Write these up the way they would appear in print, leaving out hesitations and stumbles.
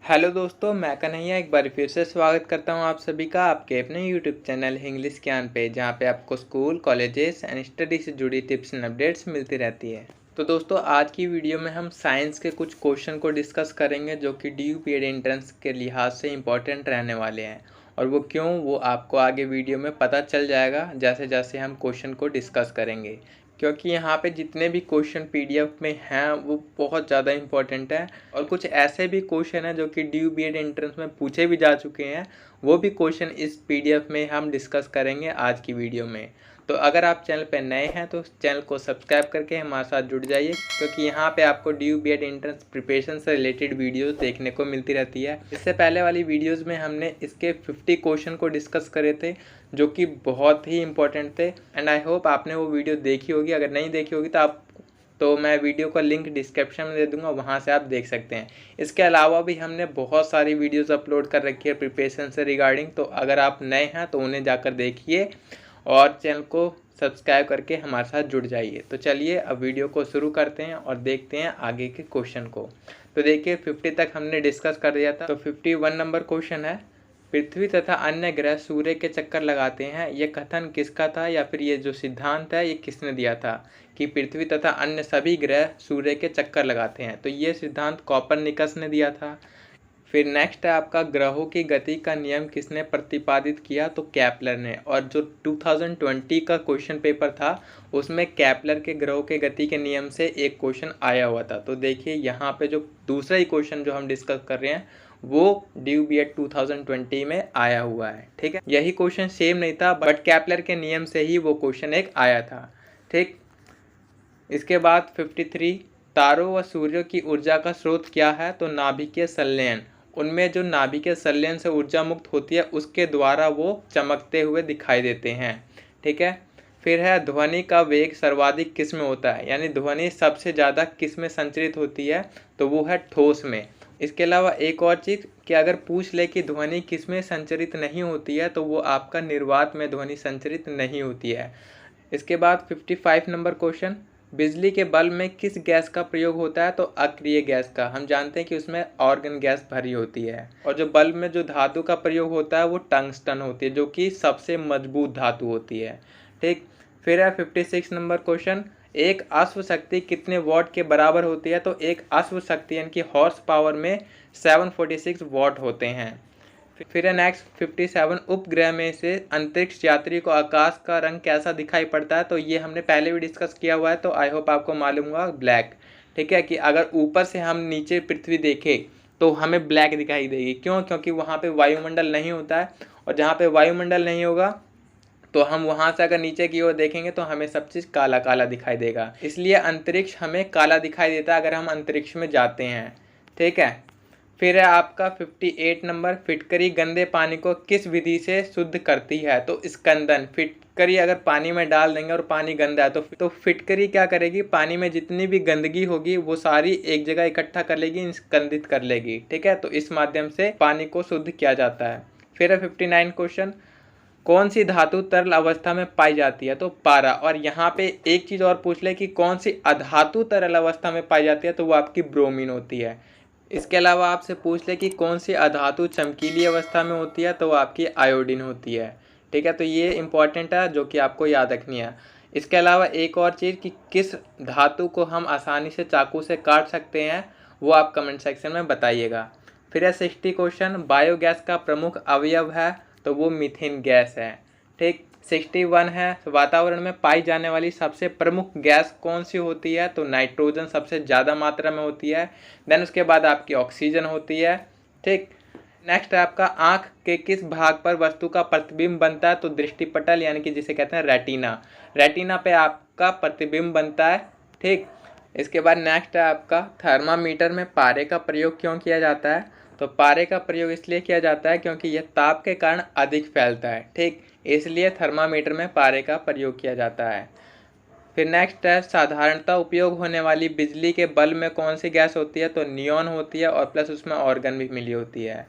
Hello दोस्तों, मैं कन्हैया एक बार फिर से स्वागत करता हूं आप सभी का आपके अपने यूट्यूब चैनल इंग्लिश ज्ञान पे, जहां पे आपको स्कूल, कॉलेजेस एंड स्टडी से जुड़ी टिप्स एंड अपडेट्स मिलती रहती है। तो दोस्तों, आज की वीडियो में हम साइंस के कुछ क्वेश्चन को डिस्कस करेंगे जो कि ड्यू पीरियड एंट्रेंस के लिहाज से इंपॉर्टेंट रहने वाले हैं। और वो क्यों, वो आपको आगे वीडियो में पता चल जाएगा जैसे जैसे हम क्वेश्चन को डिस्कस करेंगे, क्योंकि यहाँ पे जितने भी क्वेश्चन पीडीएफ में हैं वो बहुत ज़्यादा इंपॉर्टेंट है। और कुछ ऐसे भी क्वेश्चन हैं जो कि ड्यू बीएड एंट्रेंस में पूछे भी जा चुके हैं, वो भी क्वेश्चन इस पीडीएफ में हम डिस्कस करेंगे आज की वीडियो में। तो अगर आप चैनल पर नए हैं तो चैनल को सब्सक्राइब करके हमारे साथ जुड़ जाइए, क्योंकि यहाँ पे आपको ड्यू बीएड एंट्रेंस प्रिपरेशन से रिलेटेड वीडियोस देखने को मिलती रहती है। इससे पहले वाली वीडियोस में हमने इसके 50 क्वेश्चन को डिस्कस करे थे जो कि बहुत ही इंपॉर्टेंट थे। एंड आई होप आपने वो वीडियो देखी होगी। अगर नहीं देखी होगी तो मैं वीडियो का लिंक डिस्क्रिप्शन में दे दूंगा, वहाँ से आप देख सकते हैं। इसके अलावा भी हमने बहुत सारी वीडियोस अपलोड कर रखी है प्रिपरेशन से रिगार्डिंग, तो अगर आप नए हैं तो उन्हें जाकर देखिए और चैनल को सब्सक्राइब करके हमारे साथ जुड़ जाइए। तो चलिए अब वीडियो को शुरू करते हैं और देखते हैं आगे के क्वेश्चन को। तो देखिए 50 तक हमने डिस्कस कर दिया था। तो 51 नंबर क्वेश्चन है, पृथ्वी तथा अन्य ग्रह सूर्य के चक्कर लगाते हैं, यह कथन किसका था, या फिर ये जो सिद्धांत है ये किसने दिया था कि पृथ्वी तथा अन्य सभी ग्रह सूर्य के चक्कर लगाते हैं। तो ये सिद्धांत कोपरनिकस ने दिया था। फिर नेक्स्ट है आपका, ग्रहों की गति का नियम किसने प्रतिपादित किया, तो केपलर ने। और जो 2020 का क्वेश्चन पेपर था उसमें केपलर के ग्रहों के गति के नियम से एक क्वेश्चन आया हुआ था। तो देखिए यहाँ पे जो दूसरा ही क्वेश्चन जो हम डिस्कस कर रहे हैं वो ड्यू बीएड 2020 में आया हुआ है। ठीक है, यही क्वेश्चन सेम नहीं था बट केपलर के नियम से ही वो क्वेश्चन एक आया था। ठीक, इसके बाद 53, तारों व सूर्य की ऊर्जा का स्रोत क्या है, तो नाभिकीय संलयन। उनमें जो नाभिकीय संलयन से ऊर्जा मुक्त होती है उसके द्वारा वो चमकते हुए दिखाई देते हैं। ठीक है, फिर है ध्वनि का वेग सर्वाधिक किस में होता है, यानी ध्वनि सबसे ज़्यादा किस में संचरित होती है, तो वो है ठोस में। इसके अलावा एक और चीज़ कि अगर पूछ ले कि ध्वनि किस में संचरित नहीं होती है, तो वो आपका निर्वात में ध्वनि संचरित नहीं होती है। इसके बाद 55 नंबर क्वेश्चन, बिजली के बल्ब में किस गैस का प्रयोग होता है, तो अक्रिय गैस का। हम जानते हैं कि उसमें ऑर्गन गैस भरी होती है। और जो बल्ब में जो धातु का प्रयोग होता है वो टंगस्टन होती है, जो कि सबसे मजबूत धातु होती है। ठीक, फिर है 56 नंबर क्वेश्चन, एक अश्व शक्ति कितने वॉट के बराबर होती है, तो एक अश्व शक्ति यानी कि हॉर्स पावर में 746 वॉट होते हैं। फिर है नेक्स्ट 57, उपग्रह में से अंतरिक्ष यात्री को आकाश का रंग कैसा दिखाई पड़ता है, तो ये हमने पहले भी डिस्कस किया हुआ है, तो आई होप आपको मालूम होगा, ब्लैक। ठीक है, कि अगर ऊपर से हम नीचे पृथ्वी देखें तो हमें ब्लैक दिखाई देगी। क्यों? क्योंकि वहाँ पे वायुमंडल नहीं होता है, और जहाँ पे वायुमंडल नहीं होगा तो हम वहाँ से अगर नीचे की ओर देखेंगे तो हमें सब चीज़ काला काला दिखाई देगा, इसलिए अंतरिक्ष हमें काला दिखाई देता है अगर हम अंतरिक्ष में जाते हैं। ठीक है, फिर है आपका 58 नंबर, फिटकरी गंदे पानी को किस विधि से शुद्ध करती है, तो स्कंदन। फिटकरी अगर पानी में डाल देंगे और पानी गंदा है तो फिटकरी क्या करेगी, पानी में जितनी भी गंदगी होगी वो सारी एक जगह इकट्ठा कर लेगी, स्कंदित कर लेगी। ठीक है, तो इस माध्यम से पानी को शुद्ध किया जाता है। फिर है 59 क्वेश्चन, कौन सी धातु तरल अवस्था में पाई जाती है, तो पारा। और यहाँ पे एक चीज़ और पूछ ले कि कौन सी अधातु तरल अवस्था में पाई जाती है, तो वो आपकी ब्रोमीन होती है। इसके अलावा आपसे पूछ ले कि कौन सी अधातु चमकीली अवस्था में होती है, तो वो आपकी आयोडीन होती है। ठीक है, तो ये इंपॉर्टेंट है जो कि आपको याद रखनी है। इसके अलावा एक और चीज़ कि किस धातु को हम आसानी से चाकू से काट सकते हैं, वो आप कमेंट सेक्शन में बताइएगा। फिर है 60 क्वेश्चन, बायोगैस का प्रमुख अवयव है, तो वो मीथेन गैस है। ठीक, 61 है, वातावरण में पाई जाने वाली सबसे प्रमुख गैस कौन सी होती है, तो नाइट्रोजन सबसे ज़्यादा मात्रा में होती है। देन उसके बाद आपकी ऑक्सीजन होती है। ठीक, नेक्स्ट है आपका, आँख के किस भाग पर वस्तु का प्रतिबिंब बनता है, तो दृष्टिपटल यानी कि जिसे कहते हैं रेटिना। रेटिना पे आपका प्रतिबिंब बनता है। ठीक, इसके बाद नेक्स्ट है आपका, थर्मामीटर में पारे का प्रयोग क्यों किया जाता है, तो पारे का प्रयोग इसलिए किया जाता है क्योंकि यह ताप के कारण अधिक फैलता है। ठीक, इसलिए थर्मामीटर में पारे का प्रयोग किया जाता है। फिर नेक्स्ट है, साधारणतः उपयोग होने वाली बिजली के बल्ब में कौन सी गैस होती है, तो नियॉन होती है, और प्लस उसमें ऑर्गन भी मिली होती है।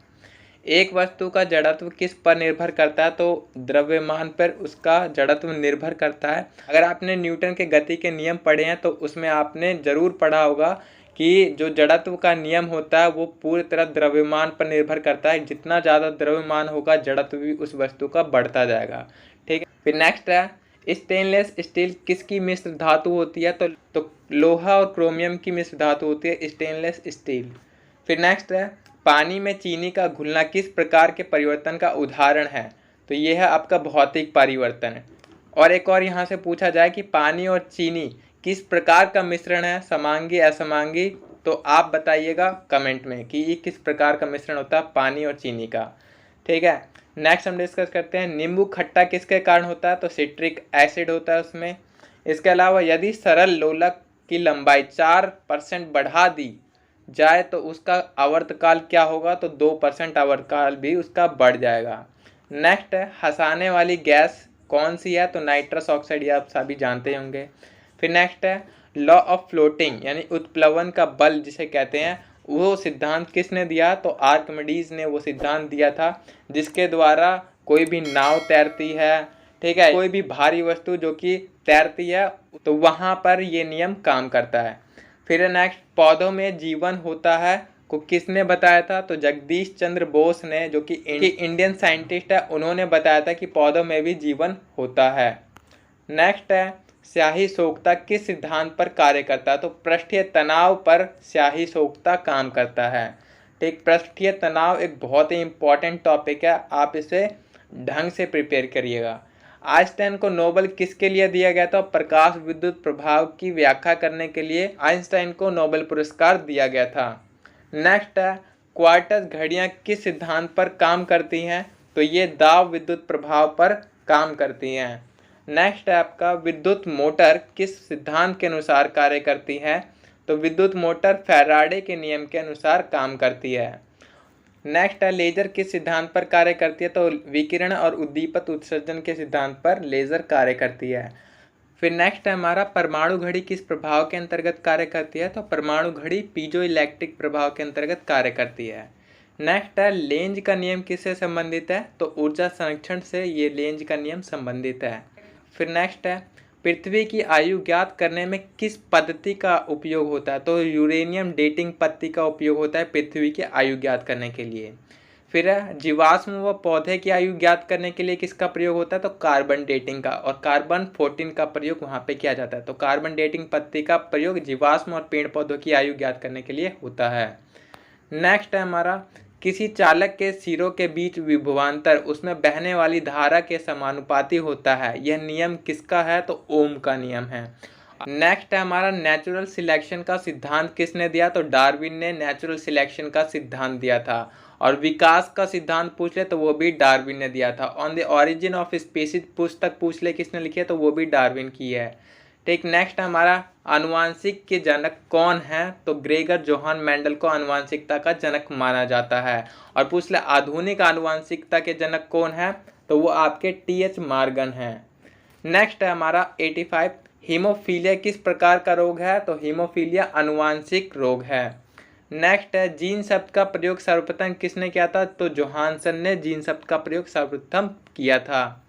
एक वस्तु का जड़त्व किस पर निर्भर करता है, तो द्रव्यमान पर उसका जड़त्व निर्भर करता है। अगर आपने न्यूटन के गति के नियम पढ़े हैं तो उसमें आपने ज़रूर पढ़ा होगा कि जो जड़त्व का नियम होता है वो पूरी तरह द्रव्यमान पर निर्भर करता है। जितना ज़्यादा द्रव्यमान होगा जड़त्व भी उस वस्तु का बढ़ता जाएगा। ठीक है, फिर नेक्स्ट है स्टेनलेस स्टील किसकी मिश्र धातु होती है? तो लोहा और क्रोमियम की मिश्र धातु होती है स्टेनलेस स्टील। फिर नेक्स्ट है पानी में चीनी का घुलना किस प्रकार के परिवर्तन का उदाहरण है? तो ये है आपका भौतिक परिवर्तन। और एक और यहाँ से पूछा जाए कि पानी और चीनी किस प्रकार का मिश्रण है, समांगी असमांगी? तो आप बताइएगा कमेंट में कि ये किस प्रकार का मिश्रण होता है पानी और चीनी का। ठीक है, नेक्स्ट हम डिस्कस करते हैं नींबू खट्टा किसके कारण होता है? तो सिट्रिक एसिड होता है उसमें। इसके अलावा यदि सरल लोलक की लंबाई 4% बढ़ा दी जाए तो उसका आवर्तकाल क्या होगा? तो 2% आवर्तकाल भी उसका बढ़ जाएगा। नेक्स्ट है हंसाने वाली गैस कौन सी है? तो नाइट्रस ऑक्साइड, ये आप सभी जानते होंगे। फिर नेक्स्ट है लॉ ऑफ फ्लोटिंग यानी उत्प्लवन का बल जिसे कहते हैं, वो सिद्धांत किसने दिया? तो आर्किमिडीज ने वो सिद्धांत दिया था जिसके द्वारा कोई भी नाव तैरती है, ठीक है, कोई भी भारी वस्तु जो कि तैरती है तो वहाँ पर ये नियम काम करता है। फिर नेक्स्ट पौधों में जीवन होता है को किसने बताया था? तो जगदीश चंद्र बोस ने, जो कि इंडियन साइंटिस्ट है, उन्होंने बताया था कि पौधों में भी जीवन होता है। नेक्स्ट है स्याही सोखता किस सिद्धांत पर कार्य करता है? तो पृष्ठीय तनाव पर स्याही सोखता काम करता है। ठीक, पृष्ठीय तनाव एक बहुत ही इंपॉर्टेंट टॉपिक है, आप इसे ढंग से प्रिपेयर करिएगा। आइंस्टाइन को नोबेल किसके लिए दिया गया था? प्रकाश विद्युत प्रभाव की व्याख्या करने के लिए आइंस्टाइन को नोबेल पुरस्कार दिया गया था। नेक्स्ट है क्वार्टज घड़ियां किस सिद्धांत पर काम करती हैं? तो ये दाब विद्युत प्रभाव पर काम करती हैं। नेक्स्ट है आपका विद्युत मोटर किस सिद्धांत के अनुसार कार्य करती है? तो विद्युत मोटर फैराडे के नियम के अनुसार काम करती है। नेक्स्ट है लेजर किस सिद्धांत पर कार्य करती है? तो विकिरण और उद्दीपित उत्सर्जन के सिद्धांत पर लेजर कार्य करती है। फिर नेक्स्ट है हमारा परमाणु घड़ी किस प्रभाव के अंतर्गत कार्य करती है? तो परमाणु घड़ी पीजो इलेक्ट्रिक प्रभाव के अंतर्गत कार्य करती है। नेक्स्ट है लेंज का नियम किससे संबंधित है? तो ऊर्जा संरक्षण से ये लेंज का नियम संबंधित है। फिर नेक्स्ट है पृथ्वी की आयु ज्ञात करने में किस पद्धति का उपयोग होता है? तो यूरेनियम डेटिंग पद्धति का उपयोग होता है पृथ्वी की आयु ज्ञात करने के लिए। फिर है जीवाश्म व पौधे की आयु ज्ञात करने के लिए किसका प्रयोग होता है? तो कार्बन डेटिंग का, और कार्बन 14 का प्रयोग वहाँ पे किया जाता है। तो कार्बन डेटिंग पद्धति का प्रयोग जीवाश्म और पेड़ पौधों की आयु ज्ञात करने के लिए होता है। नेक्स्ट है हमारा किसी चालक के सिरों के बीच विभवांतर उसमें बहने वाली धारा के समानुपाती होता है, यह नियम किसका है? तो ओम का नियम है। नेक्स्ट है हमारा नेचुरल सिलेक्शन का सिद्धांत किसने दिया? तो डार्विन ने नेचुरल सिलेक्शन का सिद्धांत दिया था। और विकास का सिद्धांत पूछ ले तो वो भी डार्विन ने दिया था। On the origin of species पुस्तक पूछ ले किसने लिखी है? तो वो भी डार्विन की है। ठीक, नेक्स्ट हमारा आनुवांशिक के जनक कौन है? तो ग्रेगर जोहान मेंडल को आनुवांशिकता का जनक माना जाता है। और पूछ ले आधुनिक आनुवांशिकता के जनक कौन है? तो वो आपके टी.एच. मॉर्गन हैं। नेक्स्ट है हमारा 85 हीमोफीलिया किस प्रकार का रोग है? तो हीमोफीलिया आनुवांशिक रोग है। नेक्स्ट है जीन शब्द का प्रयोग सर्वप्रथम किसने किया था? तो जोहानसन ने जीन शब्द का प्रयोग सर्वप्रथम किया था।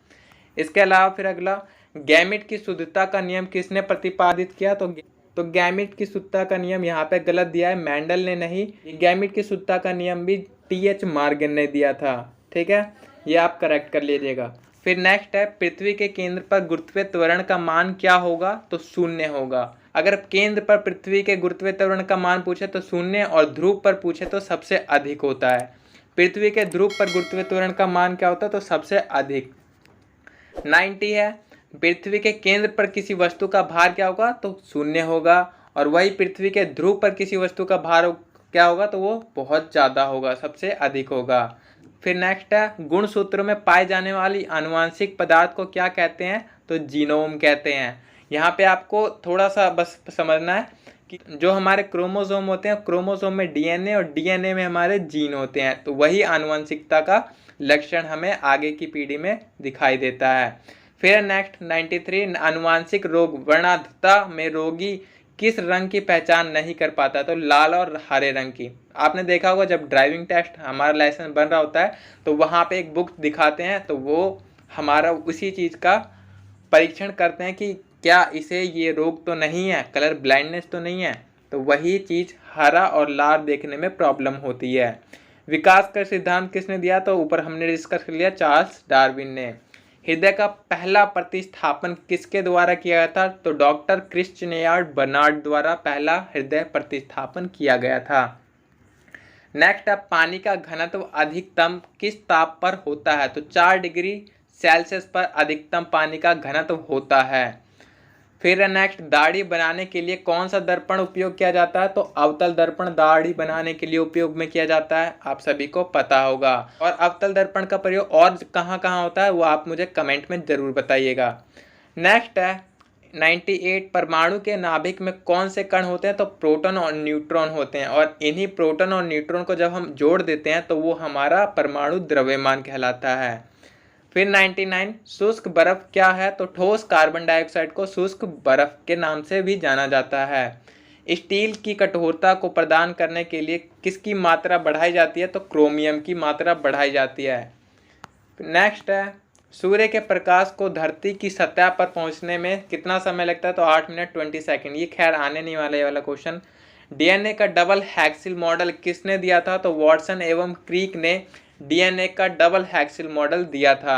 इसके अलावा फिर अगला गैमेट की शुद्धता का नियम किसने प्रतिपादित किया? तो गैमेट की शुद्धता का नियम यहाँ पे गलत दिया है, मेंडल ने नहीं। गैमेट की शुद्धता का नियम भी टी.एच. मॉर्गन ने दिया था। ठीक है, ये आप करेक्ट कर लीजिएगा। फिर नेक्स्ट है पृथ्वी के केंद्र पर गुरुत्वीय त्वरण का मान क्या होगा? तो 0 होगा। अगर केंद्र पर पृथ्वी के गुरुत्वीय त्वरण का मान पूछे तो 0, और ध्रुव पर पूछे तो सबसे अधिक होता है। पृथ्वी के ध्रुव पर गुरुत्वीय त्वरण का मान क्या होता है? तो सबसे अधिक 90 है। पृथ्वी के केंद्र पर किसी वस्तु का भार क्या होगा? तो 0 होगा। और वही पृथ्वी के ध्रुव पर किसी वस्तु का भार क्या होगा? तो वो बहुत ज़्यादा होगा, सबसे अधिक होगा। फिर नेक्स्ट है गुण सूत्रों में पाए जाने वाली आनुवांशिक पदार्थ को क्या कहते हैं? तो जीनोम कहते हैं। यहाँ पे आपको थोड़ा सा बस समझना है कि जो हमारे क्रोमोसोम होते हैं, क्रोमोसोम में डीएनए और डीएनए में हमारे जीन होते हैं, तो वही आनुवंशिकता का लक्षण हमें आगे की पीढ़ी में दिखाई देता है। फिर नेक्स्ट 93 आनुवांशिक रोग वर्णांधता में रोगी किस रंग की पहचान नहीं कर पाता? तो लाल और हरे रंग की। आपने देखा होगा जब ड्राइविंग टेस्ट हमारा लाइसेंस बन रहा होता है तो वहाँ पे एक बुक दिखाते हैं, तो वो हमारा उसी चीज़ का परीक्षण करते हैं कि क्या इसे ये रोग तो नहीं है, कलर ब्लाइंडनेस तो नहीं है। तो वही चीज़ हरा और लाल देखने में प्रॉब्लम होती है। विकास का सिद्धांत किसने दिया? तो ऊपर हमने डिस्कस कर लिया, चार्ल्स डार्विन ने। हृदय का पहला प्रतिस्थापन किसके द्वारा किया गया था? तो डॉक्टर क्रिस्चियन बर्नार्ड द्वारा पहला हृदय प्रतिस्थापन किया गया था। नेक्स्ट है, पानी का घनत्व अधिकतम किस ताप पर होता है? तो 4 डिग्री सेल्सियस पर अधिकतम पानी का घनत्व होता है। फिर नेक्स्ट, दाढ़ी बनाने के लिए कौन सा दर्पण उपयोग किया जाता है? तो अवतल दर्पण दाढ़ी बनाने के लिए उपयोग में किया जाता है, आप सभी को पता होगा। और अवतल दर्पण का प्रयोग और कहाँ कहाँ होता है वो आप मुझे कमेंट में जरूर बताइएगा। नेक्स्ट है, 98 परमाणु के नाभिक में कौन से कण होते हैं? तो प्रोटॉन और न्यूट्रॉन होते हैं, और इन्हीं प्रोटॉन और न्यूट्रॉन को जब हम जोड़ देते हैं तो वो हमारा परमाणु द्रव्यमान कहलाता है। फिर 99, शुष्क बर्फ क्या है? तो ठोस कार्बन डाइऑक्साइड को शुष्क बर्फ के नाम से भी जाना जाता है। स्टील की कठोरता को प्रदान करने के लिए किसकी मात्रा बढ़ाई जाती है? तो क्रोमियम की मात्रा बढ़ाई जाती है। नेक्स्ट है, सूर्य के प्रकाश को धरती की सतह पर पहुंचने में कितना समय लगता है? तो 8 मिनट 20 सेकंड। ये खैर आने नहीं वाला ये वाला क्वेश्चन। डीएनए का डबल हेक्सिल मॉडल किसने दिया था? तो वॉटसन एवं क्रीक ने डीएनए का डबल हेक्सिल मॉडल दिया था।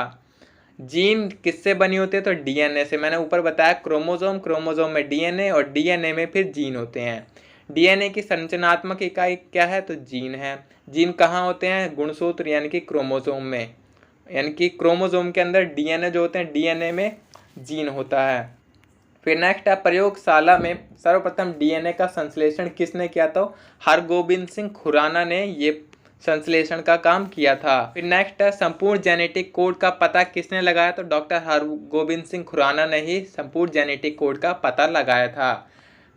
जीन किससे बनी होती है? तो डीएनए से। मैंने ऊपर बताया, क्रोमोजोम में डीएनए और डीएनए में फिर जीन होते हैं। डीएनए की संरचनात्मक इकाई क्या है? तो जीन है। जीन कहाँ होते हैं? गुणसूत्र यानी कि क्रोमोजोम में, यानी कि क्रोमोजोम के अंदर डीएनए जो होते हैं, डीएनए में जीन होता है। फिर नेक्स्ट है, प्रयोगशाला में सर्वप्रथम डीएनए का संश्लेषण किसने किया? तो हरगोबिंद सिंह खुराना ने ये संश्लेषण का काम किया था। फिर नेक्स्ट है, संपूर्ण जेनेटिक कोड का पता किसने लगाया? तो डॉक्टर हरगोबिंद सिंह खुराना ने ही संपूर्ण जेनेटिक कोड का पता लगाया था।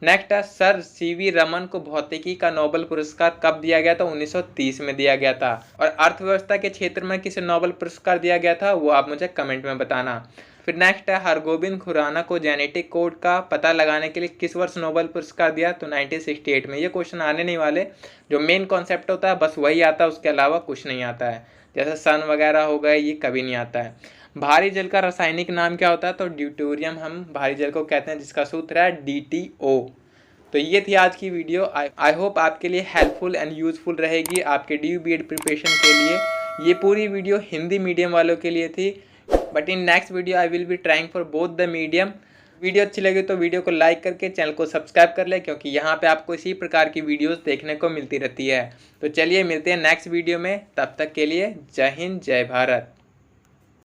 नेक्स्ट है, सर सीवी रमन को भौतिकी का नोबेल पुरस्कार कब दिया गया? तो 1930 में दिया गया था। और अर्थव्यवस्था के क्षेत्र में किसे नोबेल पुरस्कार दिया गया था वो आप मुझे कमेंट में बताना। फिर नेक्स्ट है, हरगोबिंद खुराना को जेनेटिक कोड का पता लगाने के लिए किस वर्ष नोबेल पुरस्कार दिया? तो 1968 में। ये क्वेश्चन आने नहीं वाले, जो मेन कॉन्सेप्ट होता है बस वही आता है, उसके अलावा कुछ नहीं आता है। जैसे सन वगैरह हो गए, ये कभी नहीं आता है। भारी जल का रासायनिक नाम क्या होता है? तो ड्यूटेरियम हम भारी जल को कहते हैं, जिसका सूत्र है DTO। तो ये थी आज की वीडियो। आई होप आपके लिए हेल्पफुल एंड यूजफुल रहेगी आपके DU BEd प्रिपरेशन के लिए। ये पूरी वीडियो हिंदी मीडियम वालों के लिए थी, but in next video I will be trying for both the medium. Video अच्छी लगी तो वीडियो को लाइक करके चैनल को सब्सक्राइब कर ले, क्योंकि यहाँ पे आपको इसी प्रकार की वीडियोस देखने को मिलती रहती है। तो चलिए मिलते हैं नेक्स्ट वीडियो में, तब तक के लिए जय हिंद जय भारत।